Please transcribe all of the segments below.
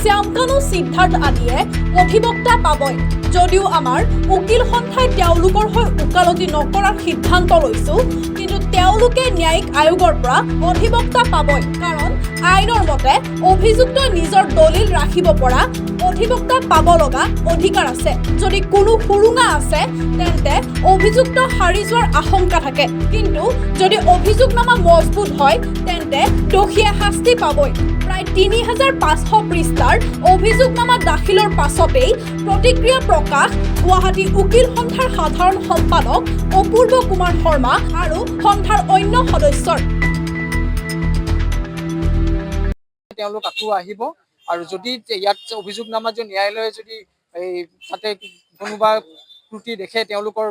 শ্যামকানু সিদ্ধাৰ্থ আদিয়ে অধিবক্তা পাবই যদিও আমাৰ উকিল সন্থাই তেওঁলোকৰ হৈ ওকালতি নকৰাৰ সিদ্ধান্ত লৈছো কিন্তু তেওঁলোকে ন্যায়িক আয়োগৰ পৰা অধিবক্তা পাবই কাৰণ আইনৰ মতে অভিযুক্ত নিজৰ দলিল ৰাখিব পৰা অধিবক্তা পাব লগা অধিকাৰ আছে যদি কোনো সুৰুঙা আছে তেন্তে অভিযুক্ত হাৰি যোৱাৰ আশংকা থাকে কিন্তু যদি অভিযোগনামা মজবুত হয় তেন্তে দোষীয়ে শাস্তি পাবই প্ৰায় ৩৫০০ পৃষ্ঠাৰ অভিযোগনামা দাখিলৰ পাছতেই প্ৰতিক্ৰিয়া প্ৰকাশ গুৱাহাটী উকিল সন্থাৰ সাধাৰণ সম্পাদক অপূৰ্ব কুমাৰ শৰ্মা আৰু সন্থাৰ অন্য সদস্যৰ তেওঁলোক আকৌ আহিব আৰু যদি ইয়াত অভিযোগনামা যে ন্যায়ালয়ে যদি এই তাতে কোনোবা ত্ৰুটি দেখে তেওঁলোকৰ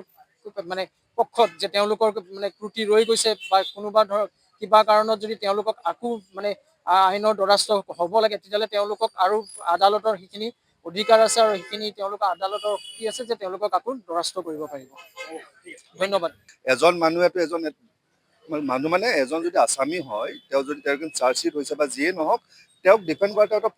মানে পক্ষত যে তেওঁলোকৰ মানে ত্ৰুটি ৰৈ গৈছে বা কোনোবা ধৰক কিবা কাৰণত যদি তেওঁলোকক আকৌ মানে আইনৰ দ্বাৰস্থ হ'ব লাগে তেতিয়াহ'লে তেওঁলোকক আৰু আদালতৰ সেইখিনি অধিকাৰ আছে আৰু সেইখিনি তেওঁলোকৰ আদালতৰ কি আছে যে তেওঁলোকক আকৌ দ্বাৰস্থ কৰিব পাৰিব। ধন্যবাদ। এজন মানুহেতো মানুহ মানে এজন যদি আসামী হয় তেওঁ যদি তেওঁৰ চাৰ্জশ্বিট হৈছে বা যিয়ে নহওক তেওঁক ডিপেণ্ড কৰাটো এটা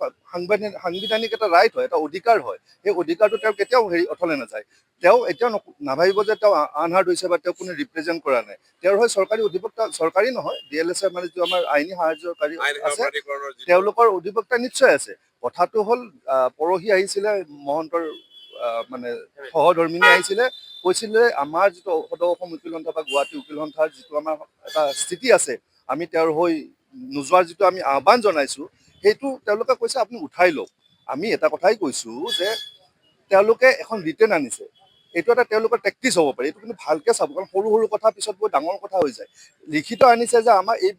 সাংবিধানিক এটা ৰাইট হয় এটা অধিকাৰ হয় সেই অধিকাৰটো তেওঁ কেতিয়াও অথলে নাযায় তেওঁ এতিয়াও নাভাবিব যে তেওঁ আনহাৰ্ড হৈছে বা তেওঁ কোনো ৰিপ্ৰেজেণ্ট কৰা নাই তেওঁৰ হয় চৰকাৰী অধিবক্তা চৰকাৰী নহয় DLSৰ মানে যিটো আমাৰ আইনী সাহায্যকাৰী আছে তেওঁলোকৰ অধিবক্তা নিশ্চয় আছে কথাটো হ'ল পৰহি আহিছিলে মহন্তৰ মানে সহধৰ্মিনী আহিছিলে কৈছিলে আমাৰ যিটো সদৌ অসম উকিল সন্থা বা গুৱাহাটী উকিল সন্থাৰ যিটো আমাৰ এটা স্থিতি আছে আমি তেওঁৰ হৈ নোযোৱাৰ যিটো আমি আহ্বান জনাইছো সেইটো তেওঁলোকে কৈছে আপুনি উঠাই লওক আমি এটা কথাই কৈছো যে তেওঁলোকে এখন ৰিটেন আনিছে এইটো এটা তেওঁলোকৰ টেক্টিছ হ'ব পাৰে এইটো কিন্তু ভালকে চাব কাৰণ সৰু সৰু কথা পিছত বহুত ডাঙৰ কথা হৈ যায় লিখিত আনিছে যে আমাৰ এই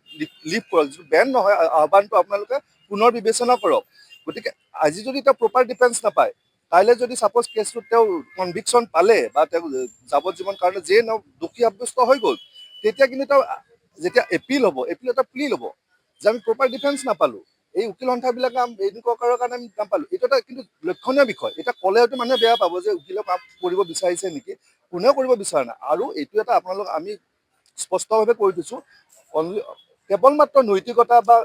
লিভ কৰক যিটো বেন নহয় আহ্বানটো আপোনালোকে পুনৰ বিবেচনা কৰক গতিকে আজি যদি তেওঁ প্ৰপাৰ ডিফেন্স নাপায় কাইলৈ যদি ছাপ'জ কেছটোত তেওঁ কনভিকশ্যন পালে বা তেওঁ যাৱজ্জীৱন কাৰণে যিয়ে দোষী সাব্যস্ত হৈ গ'ল তেতিয়া কিন্তু তেওঁ যেতিয়া এপিল হ'ব এপিল এটা প্লি ল'ব যে আমি প্ৰপাৰ ডিফেন্স নাপালোঁ এই উকিল সন্থাবিলাকে এনেকুৱা কৰাৰ কাৰণে আমি নাপালোঁ এইটো এটা কিন্তু লক্ষণীয় বিষয় এটা ক'লে হয়তো মানুহে বেয়া পাব যে উকিলে কাম কৰিব বিচাৰিছে নেকি কোনেও কৰিব বিচৰা নাই আৰু এইটো এটা আপোনালোক আমি স্পষ্টভাৱে কৈ দিছোঁ অনলি কেৱল মাত্ৰ নৈতিকতা বা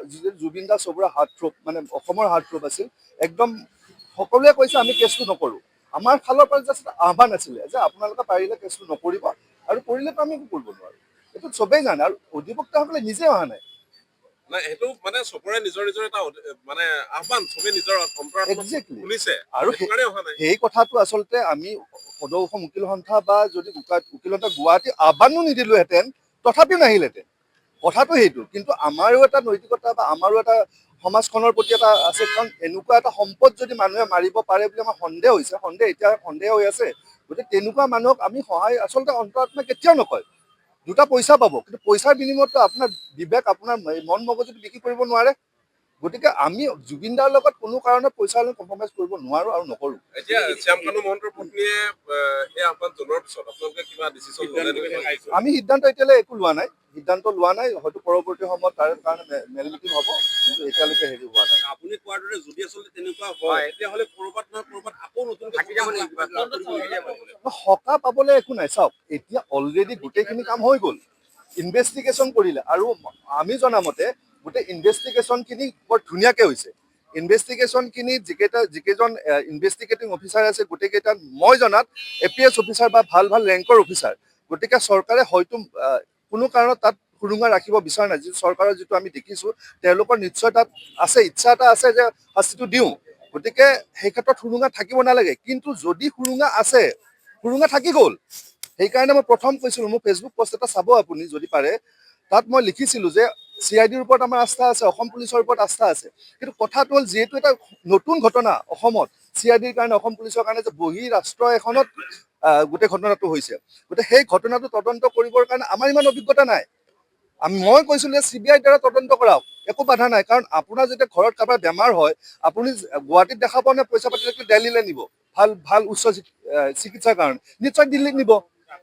জুবিন দাস চবৰে হাৰ্টথ্ৰব মানে অসমৰ হাৰ্টথ্ৰব আছিল একদম সকলোৱে কৈছে আমি কেছটো নকৰোঁ আমাৰ ফালৰ পৰা জাষ্ট আহ্বান আছিলে যে আপোনালোকে পাৰিলে কেছটো নকৰিব আৰু কৰিলেতো আমি একো কৰিব নোৱাৰোঁ এইটো চবেই জানে আৰু অধিবক্তাসকলে নিজে অহা নাই সেইটো মানে চবৰে নিজৰ নিজৰ এটা মানে আহ্বান চবে নিজৰ শুনিছে আৰু সেই কথাটো আচলতে আমি সদৌ অসম উকিল সন্থা বা যদি উকিল সন্থা গুৱাহাটী আহ্বানো নিদিলোহেঁতেন তথাপিও নাহিলহেঁতেন কথাটো সেইটো কিন্তু আমাৰো এটা নৈতিকতা বা আমাৰো এটা সমাজখনৰ প্ৰতি এটা আছে কাৰণ এনেকুৱা এটা সম্পদ যদি মানুহে মাৰিব পাৰে বুলি আমাৰ সন্দেহ হৈছে এতিয়া সন্দেহ হৈ আছে গতিকে তেনেকুৱা মানুহক আমি সহায় আচলতে অন্তৰাত্মা কেতিয়াও নকয় দুটা পইচা পাব কিন্তু পইচাৰ বিনিময়ততো আপোনাৰ বিবেক আপোনাৰ মন মগজুটো বিক্ৰী কৰিব নোৱাৰে গতিকে আমি জুবিন দাৰ লগত কোনো কাৰণত পইচা লৈ কম্প্ৰমাইজ কৰিব নোৱাৰো আৰু নকৰো এতিয়া শ্যামকানু মহন্তৰ পত্নীয়ে এই আহ্বান জনোৱাৰ পিছত আপোনালোকে কিবা ডিচিছন ল'লে আমি সিদ্ধান্ত এতিয়ালৈ একো লোৱা নাই হয়তো পৰৱৰ্তী সময়ত তাৰ কাৰণে মেল মিটিং হ'ব কিন্তু এতিয়ালৈকে হেৰি হোৱা নাই আপুনি কোৱাৰ দৰে যদি আচলতে তেনেকুৱা হয় তেতিয়াহ'লে ক'ৰবাত নহয় ক'ৰবাত আকৌ নতুনকৈ সকাহ পাবলৈ একো নাই চাওক এতিয়া অলৰেডি গোটেইখিনি কাম হৈ গ'ল ইনভেষ্টিগেশ্যন কৰিলে আৰু আমি জনামতে গোটেই ইনভেষ্টিগেশ্যনখিনি বৰ ধুনীয়াকৈ হৈছে ইনভেষ্টিগেশ্যনখিনি যিকেইজন ইনভেষ্টিগেটিং অফিচাৰ আছে গোটেইকেইটা মই জনাত APS অফিচাৰ বা ভাল ৰেংকৰ অফিচাৰ গতিকে চৰকাৰে হয়তো কোনো কাৰণত তাত সুৰুঙা ৰাখিব বিচৰা নাই যিটো চৰকাৰৰ যিটো আমি দেখিছোঁ তেওঁলোকৰ নিশ্চয় তাত আছে ইচ্ছা এটা আছে যে শাস্তিটো দিওঁ গতিকে সেই ক্ষেত্ৰত সুৰুঙা থাকিব নালাগে কিন্তু যদি সুৰুঙা আছে সুৰুঙা থাকি গ'ল সেইকাৰণে মই প্ৰথম কৈছিলোঁ মোৰ ফেচবুক পোষ্ট এটা চাব আপুনি যদি পাৰে তাত মই লিখিছিলোঁ যে CIDৰ ওপৰত আমাৰ আস্থা আছে অসম পুলিচৰ ওপৰত আস্থা আছে কিন্তু কথাটো হ'ল যিহেতু এটা নতুন ঘটনা অসমত CIDৰ কাৰণে অসম পুলিচৰ কাৰণে যে বহি ৰাষ্ট্ৰ এখনত গোটেই ঘটনাটো হৈছে গতিকে সেই ঘটনাটো তদন্ত কৰিবৰ কাৰণে আমাৰ ইমান অভিজ্ঞতা নাই মই কৈছিলোঁ যে CBIৰ দ্বাৰা তদন্ত কৰাওক একো বাধা নাই কাৰণ আপোনাৰ যেতিয়া ঘৰত কাৰোবাৰ বেমাৰ হয় আপুনি গুৱাহাটীত দেখাব নে পইচা পাতি লাগিলে দিল্লীলৈ নিব ভাল উচ্চ চিকিৎসাৰ কাৰণে নিশ্চয় দিল্লীত নিব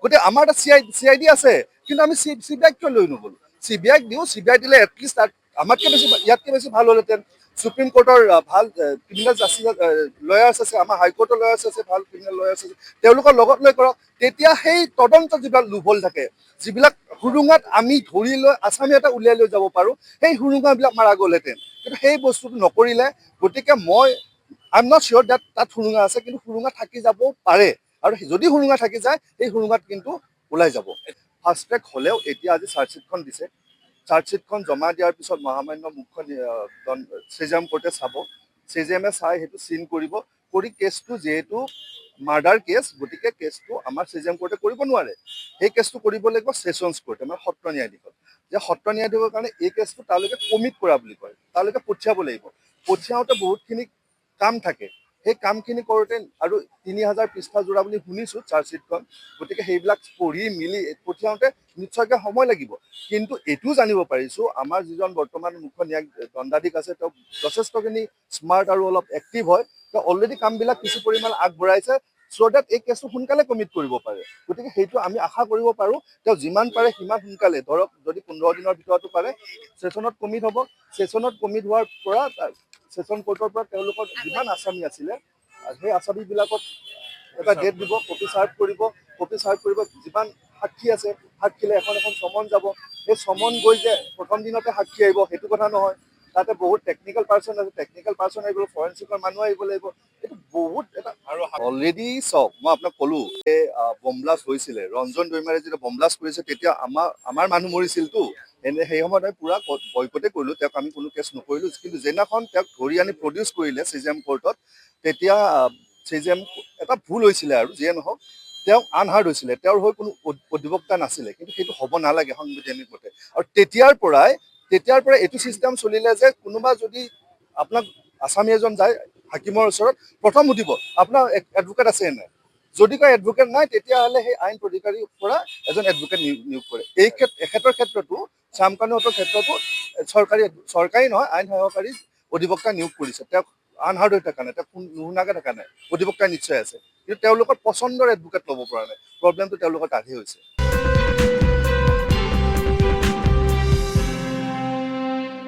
গতিকে আমাৰ এটা CID আছে কিন্তু আমি CBIক কিয় লৈ নগ'লো CBIক দিওঁ CBI দিলে এটলিষ্ট আমাতকৈ বেছি ইয়াতকৈ বেছি ভাল হ'লহেঁতেন সুপ্ৰিম কোৰ্টৰ ভাল ক্ৰিমিনেল জাষ্টিচ লয়াৰ্ছ আছে আমাৰ হাইকোৰ্টৰ লয়াৰ্ছ আছে ভাল ক্ৰিমিনেল লয়াৰ্ছ আছে তেওঁলোকৰ লগত লৈ কৰক তেতিয়া সেই তদন্ত যিবিলাক লোভল থাকে যিবিলাক সুৰুঙাত আমি ধৰি লৈ আসামী এটা উলিয়াই লৈ যাব পাৰোঁ সেই সুৰুঙাবিলাক মাৰা গ'লহেঁতেন কিন্তু সেই বস্তুটো নকৰিলে গতিকে মই আই এম নট চিয়'ৰ ডেট তাত সুৰুঙা আছে, কিন্তু সুৰুঙা থাকি যাব পাৰে, আৰু যদি সুৰুঙা থাকি যায় সেই সুৰুঙাত কিন্তু ওলাই যাব। ফাষ্ট ট্ৰেক হ'লেও এতিয়া আজি চাৰ্জশ্বিটখন দিছে, চাৰ্জশ্বিটখন জমা দিয়াৰ পিছত মহামান্য মুখ্য CJM কোৰ্টে চাব, CJMে চাই সেইটো চিন কৰিব, কৰি কেছটো যিহেতু মাৰ্ডাৰ কেছ, গতিকে কেছটো আমাৰ CJM কোৰ্টে কৰিব নোৱাৰে, সেই কেছটো কৰিব লাগিব ছেছনছ কোৰ্টে, মানে সত্ৰ ন্যায়াধীশত। যে সত্ৰ ন্যায়াধীশৰ কাৰণে এই কেছটো তালৈকে কমিট কৰা বুলি কয়, তালৈকে পঠিয়াব লাগিব। পঠিয়াওঁতে বহুতখিনি কাম থাকে, সেই কামখিনি কৰোঁতে আৰু 3000 পৃষ্ঠা জোৰা বুলি শুনিছোঁ চাৰ্জশ্বিটখন, গতিকে সেইবিলাক পঢ়ি মেলি পঠিয়াওঁতে নিশ্চয়কৈ সময় লাগিব। কিন্তু এইটোও জানিব পাৰিছোঁ আমাৰ যিজন বৰ্তমান মুখ্য ন্যায়িক দণ্ডাধীশ আছে, তেওঁ যথেষ্টখিনি স্মাৰ্ট আৰু অলপ এক্টিভ হয়, তেওঁ অলৰেডি কামবিলাক কিছু পৰিমাণ আগবঢ়াইছে, চ' ডেট এই কেছটো সোনকালে কমিট কৰিব পাৰে। গতিকে সেইটো আমি আশা কৰিব পাৰোঁ, তেওঁ যিমান পাৰে সিমান সোনকালে, ধৰক যদি 15 দিনৰ ভিতৰতো পাৰে ছেছনত কমিট হ'ব, ছেছনত কমিট হোৱাৰ পৰা ছেছন কোৰ্টৰ পৰা তেওঁলোকৰ যিমান আসামী আছিলে সেই আসামীবিলাকত এটা ডেট দিব, কপি চাৰ্ভ কৰিব, যিমান সাক্ষী আছে সাক্ষীলে এখন চমন যাব, সেই চমন গৈ যে প্ৰথম দিনতে সাক্ষী আহিব সেইটো কথা নহয়, তাতে বহুত টেকনিকেল পাৰ্চন আছে, টেকনিকেল পাৰ্চন আহিব, ফৰেনচিকৰ মানুহ আহিব লাগিব, এইটো বহুত এটা। আৰু অলৰেডি চাওক, মই আপোনাক ক'লো এই বমব্লাষ্ট হৈছিলে, ৰঞ্জন দৈমাৰে যেতিয়া বমব্লাষ্ট কৰিছে তেতিয়া আমাৰ মানুহ মৰিছিলতো, সেই সময়ত আমি পুৰা বয়কটে কৰিলোঁ, তেওঁক আমি কোনো কেছ নকৰিলোঁ। কিন্তু যেদিনাখন তেওঁক ধৰি আনি প্ৰডিউচ কৰিলে CJM কোৰ্টত, তেতিয়া CJM এটা ভুল হৈছিলে, আৰু যিয়ে নহওক তেওঁ আনহাৰ্ড হৈছিলে, তেওঁৰ হৈ কোনো অধিবক্তা নাছিলে, কিন্তু সেইটো হ'ব নালাগে সাংবিধানিক মতে। আৰু তেতিয়াৰ পৰাই এইটো ছিষ্টেম চলিলে যে কোনোবা যদি আপোনাক আসামী এজন যায় হাকিমৰ ওচৰত, প্ৰথম সুধিব আপোনাৰ এডভোকেট আছে নাই, যদি কয় এডভোকেট নাই তেতিয়াহ'লে সেই আইন প্ৰাধিকাৰীৰ পৰা এজন এডভোকেট নিয়োগ কৰে। এখেতৰ ক্ষেত্ৰতো শ্যামকানুহঁতৰ ক্ষেত্ৰতো চৰকাৰী নহয়, আইন সহায়কাৰী অধিবক্তা নিয়োগ কৰিছে, তেওঁক আনহাৰ্ড হৈ থকা নাই, তেওঁক নুশুনাকৈ থকা নাই, অধিবক্তা নিশ্চয় আছে, কিন্তু তেওঁলোকৰ পচন্দৰ এডভোকেট ল'ব পৰা নাই, প্ৰব্লেমটো তেওঁলোকৰ তাতহে হৈছে।